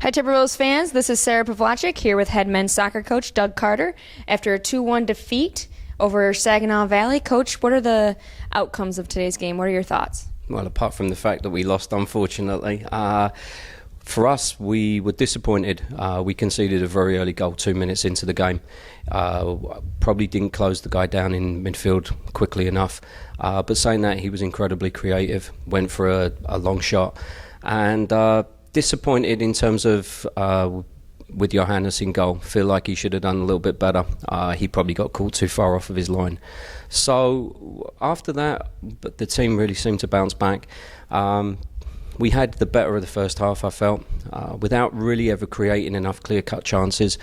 Hi, Timberwolves fans. This is Sarah Pavlacek here with head men's soccer coach Doug Carter. After a 2-1 defeat over Saginaw Valley, Coach, what are the outcomes of today's game? What are your thoughts? Well, apart from the fact that we lost, unfortunately, for us, we were disappointed. We conceded a very early goal 2 minutes into the game. Probably didn't close the guy down in midfield quickly enough. But saying that, he was incredibly creative, went for a long shot. And disappointed in terms of with Johannes in goal. Feel like he should have done a little bit better. He probably got caught too far off of his line. So after that, the team really seemed to bounce back. We had the better of the first half, I felt, without really ever creating enough clear-cut chances.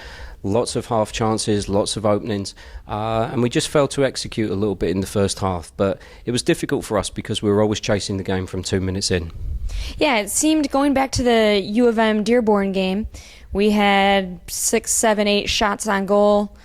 Lots of half chances, lots of openings, and we just failed to execute a little bit in the first half. But it was difficult for us because we were always chasing the game from 2 minutes in. Yeah, it seemed going back to the U of M Dearborn game, we had 6, 7, 8 shots on goal.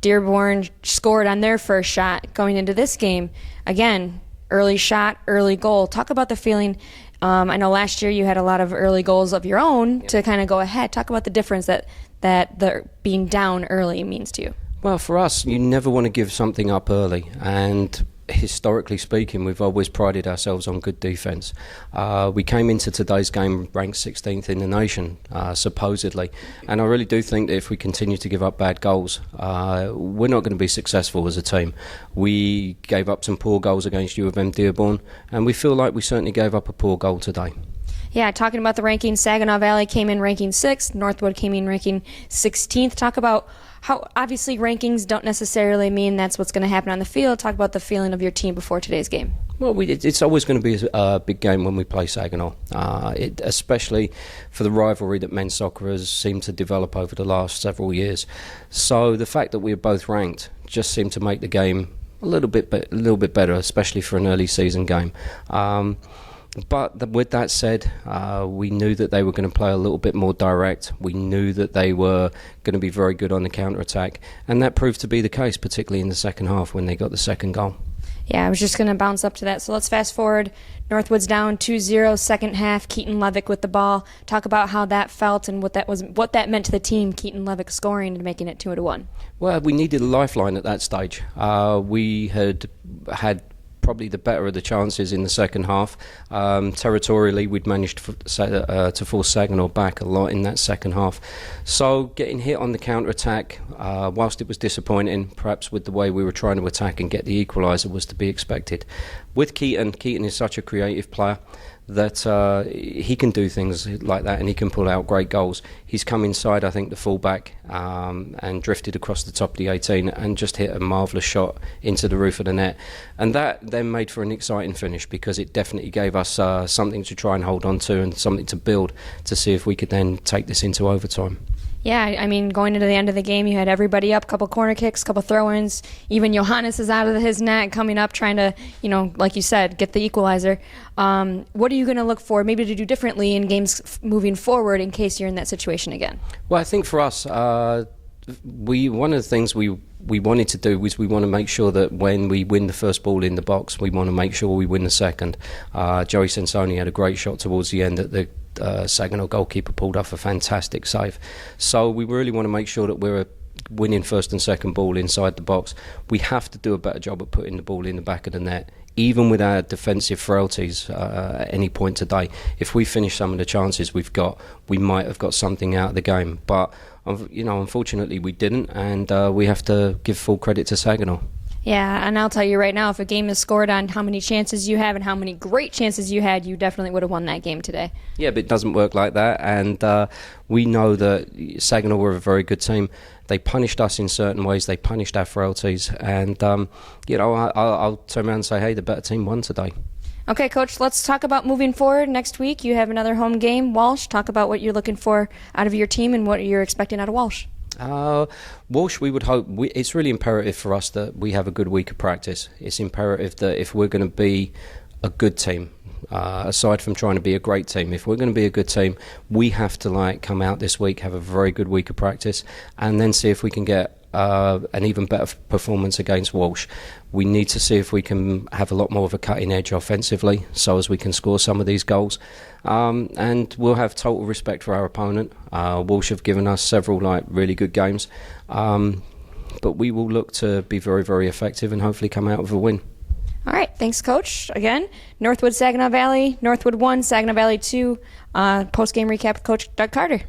Dearborn scored on their first shot going into this game. Again, early shot, early goal. Talk about the feeling. I know last year you had a lot of early goals of your own to kind of go ahead. Talk about the difference that the being down early means to you. Well, for us, you never want to give something up early, and historically speaking, we've always prided ourselves on good defence. We came into today's game ranked 16th in the nation, supposedly, and I really do think that if we continue to give up bad goals, we're not going to be successful as a team. We gave up some poor goals against U of M Dearborn, and we feel like we certainly gave up a poor goal today. Yeah, talking about the rankings, Saginaw Valley came in ranking 6th, Northwood came in ranking 16th. Talk about how obviously rankings don't necessarily mean that's what's going to happen on the field. Talk about the feeling of your team before today's game. Well, it's always going to be a big game when we play Saginaw, especially for the rivalry that men's soccer has seemed to develop over the last several years. So the fact that we are both ranked just seemed to make the game a little bit better, especially for an early season game. But with that said, we knew that they were going to play a little bit more direct. We knew that they were going to be very good on the counter-attack. And that proved to be the case, particularly in the second half when they got the second goal. Yeah, I was just going to bounce up to that. So let's fast forward. Northwood's down 2-0, second half. Keaton Levick with the ball. Talk about how that felt and what that meant to the team, Keaton Levick scoring and making it 2-1. Well, we needed a lifeline at that stage. We had probably the better of the chances in the second half. Territorially, we'd managed to force Saginaw back a lot in that second half. So getting hit on the counter-attack, whilst it was disappointing, perhaps with the way we were trying to attack and get the equaliser, was to be expected. With Keaton is such a creative player that he can do things like that and he can pull out great goals. He's come inside, I think, the fullback and drifted across the top of the 18 and just hit a marvellous shot into the roof of the net. And that then made for an exciting finish because it definitely gave us something to try and hold on to and something to build to see if we could then take this into overtime. Yeah, I mean, going into the end of the game, you had everybody up, couple corner kicks, couple throw-ins. Even Johannes is out of his net, coming up, trying to, like you said, get the equalizer. What are you going to look for, maybe to do differently in games moving forward in case you're in that situation again? Well, I think for us, one of the things we wanted to do was we want to make sure that when we win the first ball in the box, we want to make sure we win the second. Joey Sensoni had a great shot towards the end that the Saginaw goalkeeper pulled off a fantastic save. So we really want to make sure that we're winning first and second ball inside the box. We have to do a better job of putting the ball in the back of the net. Even with our defensive frailties at any point today, if we finish some of the chances we've got, we might have got something out of the game. But unfortunately we didn't, and we have to give full credit to Saginaw. Yeah, and I'll tell you right now, if a game is scored on how many chances you have and how many great chances you had, you definitely would have won that game today. Yeah, but it doesn't work like that, and we know that Saginaw were a very good team. They punished us in certain ways. They punished our frailties, and I'll turn around and say, hey, the better team won today. Okay, Coach, let's talk about moving forward. Next week, you have another home game, Walsh. Talk about what you're looking for out of your team and what you're expecting out of Walsh. Walsh, we would hope, it's really imperative for us that we have a good week of practice. It's imperative that if we're going to be a good team, aside from trying to be a great team, if we're going to be a good team, we have to come out this week, have a very good week of practice, and then see if we can get an even better performance against Walsh. We need to see if we can have a lot more of a cutting edge offensively, so as we can score some of these goals. And we'll have total respect for our opponent. Walsh have given us several really good games, but we will look to be very, very effective and hopefully come out with a win. All right, thanks, Coach. Again, Northwood, Saginaw Valley, Northwood 1, Saginaw Valley 2. Post-game recap with Coach Doug Carter.